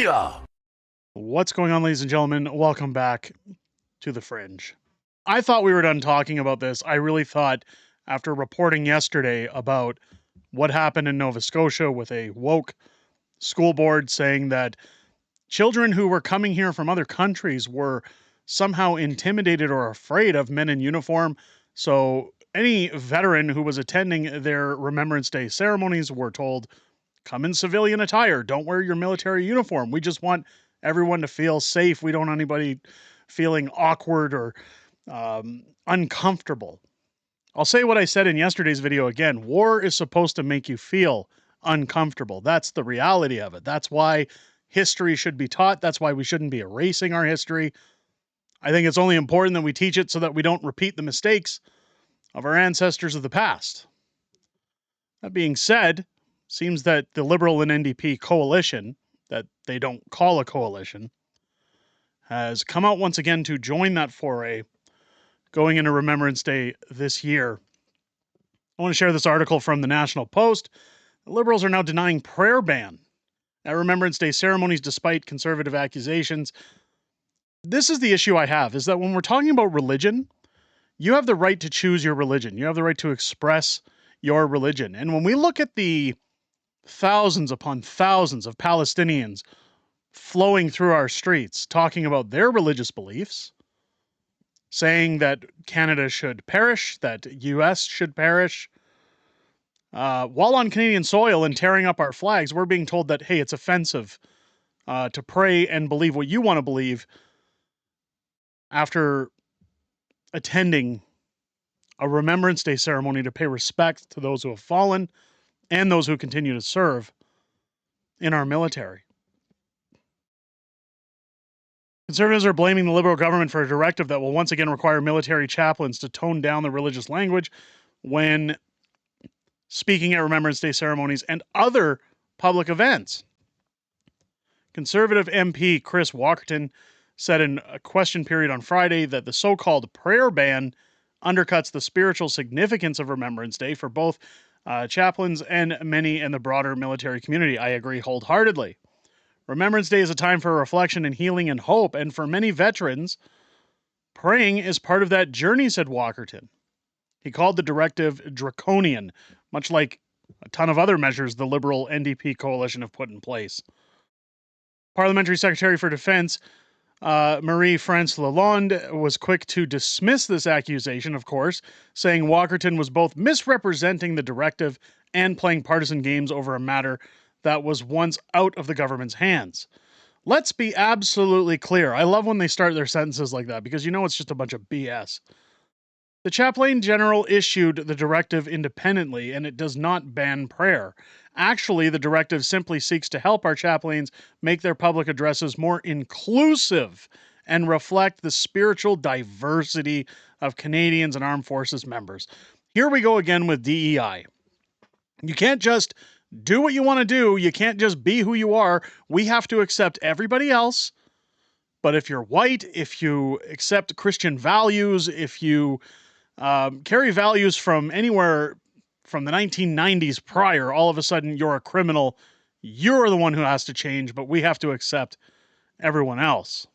Booyah! What's going on, ladies and gentlemen? Welcome back to the Fringe. I thought we were done talking about this. I really thought, after reporting yesterday about what happened in Nova Scotia with a woke school board saying that children who were coming here from other countries were somehow intimidated or afraid of men in uniform. So any veteran who was attending their Remembrance Day ceremonies were told, come in civilian attire. Don't wear your military uniform. We just want everyone to feel safe. We don't want anybody feeling awkward or uncomfortable. I'll say what I said in yesterday's video again. War is supposed to make you feel uncomfortable. That's the reality of it. That's why history should be taught. That's why we shouldn't be erasing our history. I think it's only important that we teach it so that we don't repeat the mistakes of our ancestors of the past. That being said, seems that the Liberal and NDP coalition, that they don't call a coalition, has come out once again to join that foray going into Remembrance Day this year. I want to share this article from the National Post. The Liberals are now denying prayer ban at Remembrance Day ceremonies despite conservative accusations. This is the issue I have, is that when we're talking about religion, you have the right to choose your religion. You have the right to express your religion. And when we look at the thousands upon thousands of Palestinians flowing through our streets talking about their religious beliefs, saying that Canada should perish, that US should perish, while on Canadian soil and tearing up our flags, we're being told that, hey, it's offensive to pray and believe what you want to believe after attending a Remembrance Day ceremony to pay respect to those who have fallen and those who continue to serve in our military. Conservatives are blaming the Liberal government for a directive that will once again require military chaplains to tone down the religious language when speaking at Remembrance Day ceremonies and other public events. Conservative MP Chris Walkerton said in a question period on Friday that the so-called prayer ban undercuts the spiritual significance of Remembrance Day for both chaplains and many in the broader military community. I agree wholeheartedly. Remembrance Day is a time for reflection and healing and hope, and for many veterans, praying is part of that journey, said Walkerton. He called the directive draconian, much like a ton of other measures the Liberal NDP coalition have put in place. Parliamentary Secretary for Defense Marie-France Lalonde was quick to dismiss this accusation, of course, saying Walkerton was both misrepresenting the directive and playing partisan games over a matter that was once out of the government's hands. Let's be absolutely clear. I love when they start their sentences like that because you know it's just a bunch of BS. The Chaplain General issued the directive independently, and it does not ban prayer. Actually, the directive simply seeks to help our chaplains make their public addresses more inclusive and reflect the spiritual diversity of Canadians and Armed Forces members. Here we go again with DEI. You can't just do what you want to do. You can't just be who you are. We have to accept everybody else. But if you're white, if you accept Christian values, if you carry values from anywhere from the 1990s prior, all of a sudden you're a criminal. You're the one who has to change, but we have to accept everyone else.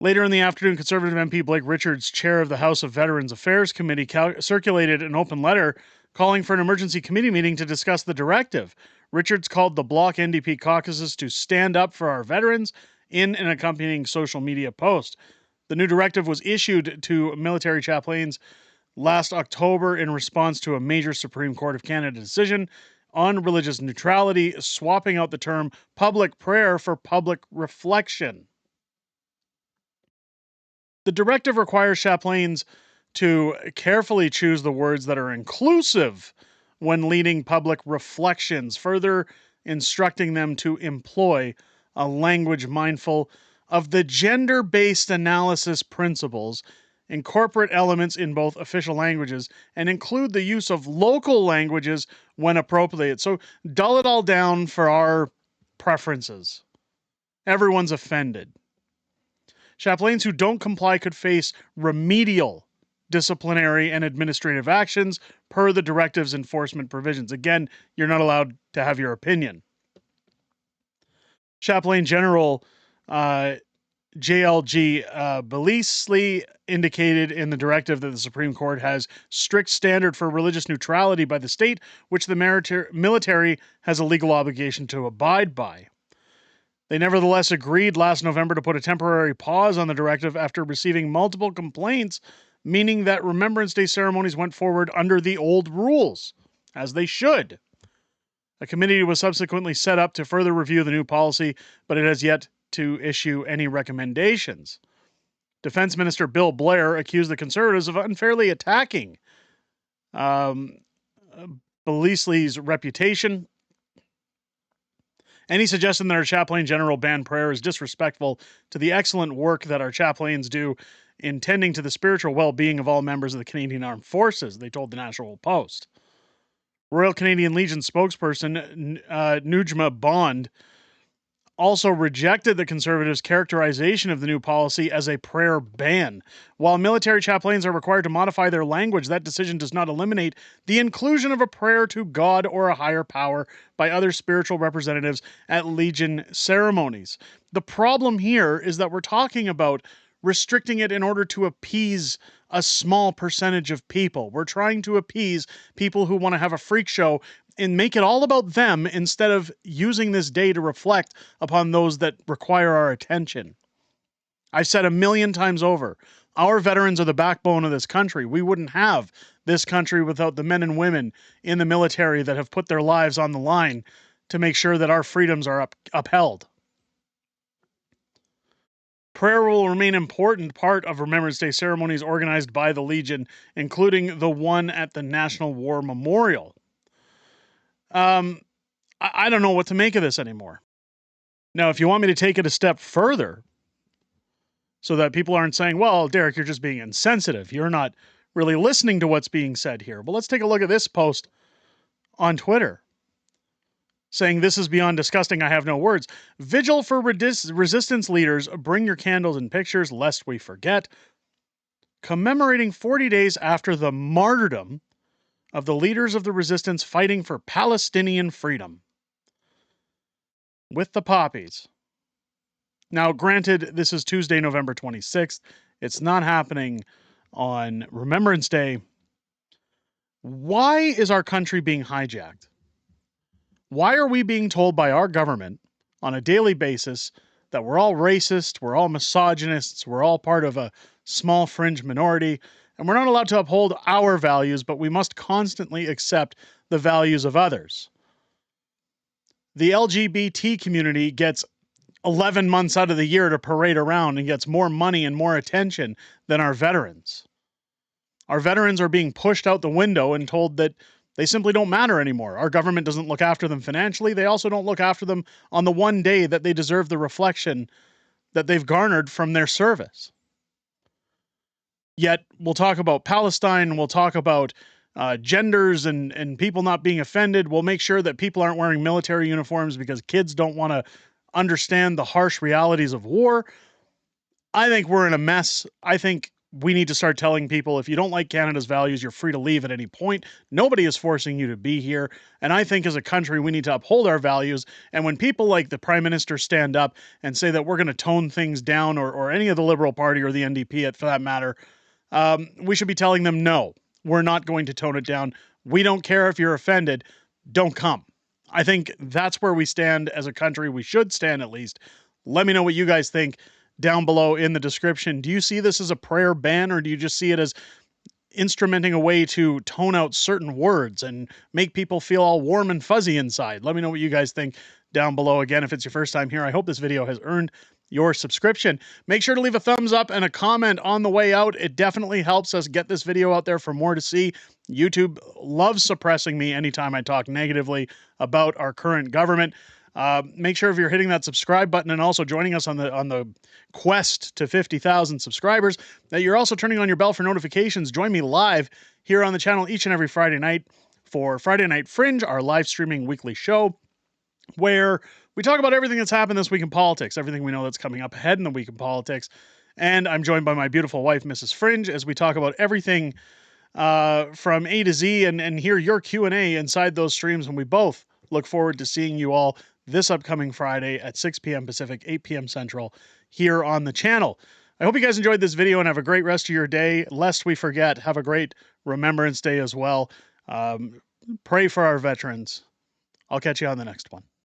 Later in the afternoon, Conservative MP Blake Richards, chair of the House of Veterans Affairs Committee, circulated an open letter calling for an emergency committee meeting to discuss the directive. Richards called the Bloc NDP caucuses to stand up for our veterans in an accompanying social media post. The new directive was issued to military chaplains last October in response to a major Supreme Court of Canada decision on religious neutrality, swapping out the term public prayer for public reflection. The directive requires chaplains to carefully choose the words that are inclusive when leading public reflections, further instructing them to employ a language mindful of the gender-based analysis principles, incorporate elements in both official languages, and include the use of local languages when appropriate. So dull it all down for our preferences. Everyone's offended. Chaplains who don't comply could face remedial disciplinary and administrative actions per the directive's enforcement provisions. Again, you're not allowed to have your opinion. Chaplain General JLG Beasley indicated in the directive that the Supreme Court has strict standard for religious neutrality by the state, which the military has a legal obligation to abide by. They nevertheless agreed last November to put a temporary pause on the directive after receiving multiple complaints, meaning that Remembrance Day ceremonies went forward under the old rules, as they should. A committee was subsequently set up to further review the new policy, but it has yet to issue any recommendations. Defense Minister Bill Blair accused the Conservatives of unfairly attacking Beasley's reputation. Any suggestion that our chaplain general ban prayer is disrespectful to the excellent work that our chaplains do in tending to the spiritual well-being of all members of the Canadian Armed Forces, they told the National Post. Royal Canadian Legion spokesperson Nujma Bond also rejected the Conservatives' characterization of the new policy as a prayer ban. While military chaplains are required to modify their language, that decision does not eliminate the inclusion of a prayer to God or a higher power by other spiritual representatives at Legion ceremonies. The problem here is that we're talking about restricting it in order to appease a small percentage of people. We're trying to appease people who want to have a freak show and make it all about them instead of using this day to reflect upon those that require our attention. I've said 1,000,000 times over, our veterans are the backbone of this country. We wouldn't have this country without the men and women in the military that have put their lives on the line to make sure that our freedoms are upheld. Prayer will remain an important part of Remembrance Day ceremonies organized by the Legion, including the one at the National War Memorial. I don't know what to make of this anymore. Now, if you want me to take it a step further, so that people aren't saying, well, Derek, you're just being insensitive. You're not really listening to what's being said here. Well, let's take a look at this post on Twitter saying, this is beyond disgusting. I have no words. Vigil for resistance leaders. Bring your candles and pictures, lest we forget. Commemorating 40 days after the martyrdom of the leaders of the resistance fighting for Palestinian freedom. With the poppies. Now, granted, this is Tuesday, November 26th. It's not happening on Remembrance Day. Why is our country being hijacked? Why are we being told by our government on a daily basis that we're all racist, we're all misogynists, we're all part of a small fringe minority, and we're not allowed to uphold our values, but we must constantly accept the values of others? The LGBT community gets 11 months out of the year to parade around and gets more money and more attention than our veterans. Our veterans are being pushed out the window and told that they simply don't matter anymore. Our government doesn't look after them financially. They also don't look after them on the one day that they deserve the reflection that they've garnered from their service. Yet we'll talk about Palestine, we'll talk about genders and people not being offended. We'll make sure that people aren't wearing military uniforms because kids don't want to understand the harsh realities of war. I think we're in a mess. I think we need to start telling people, if you don't like Canada's values, you're free to leave at any point. Nobody is forcing you to be here. And I think as a country, we need to uphold our values. And when people like the Prime Minister stand up and say that we're going to tone things down, or any of the Liberal Party or the NDP for that matter, we should be telling them, no, we're not going to tone it down. We don't care if you're offended. Don't come. I think that's where we stand as a country. We should stand, at least. Let me know what you guys think down below in the description. Do you see this as a prayer ban, or do you just see it as instrumenting a way to tone out certain words and make people feel all warm and fuzzy inside? Let me know what you guys think down below. Again, if it's your first time here, I hope this video has earned your subscription. Make sure to leave a thumbs up and a comment on the way out. It definitely helps us get this video out there for more to see. YouTube loves suppressing me anytime I talk negatively about our current government. Make sure if you're hitting that subscribe button and also joining us on the quest to 50,000 subscribers, that you're also turning on your bell for notifications. Join me live here on the channel each and every Friday night for Friday Night Fringe, our live streaming weekly show, where we talk about everything that's happened this week in politics, everything we know that's coming up ahead in the week in politics, And I'm joined by my beautiful wife, Mrs. Fringe, as we talk about everything from A to Z and hear your Q&A inside those streams. And we both look forward to seeing you all this upcoming Friday at 6 p.m. Pacific, 8 p.m. Central here on the channel. I hope you guys enjoyed this video and have a great rest of your day. Lest we forget, have a great Remembrance Day as well. Pray for our veterans. I'll catch you on the next one.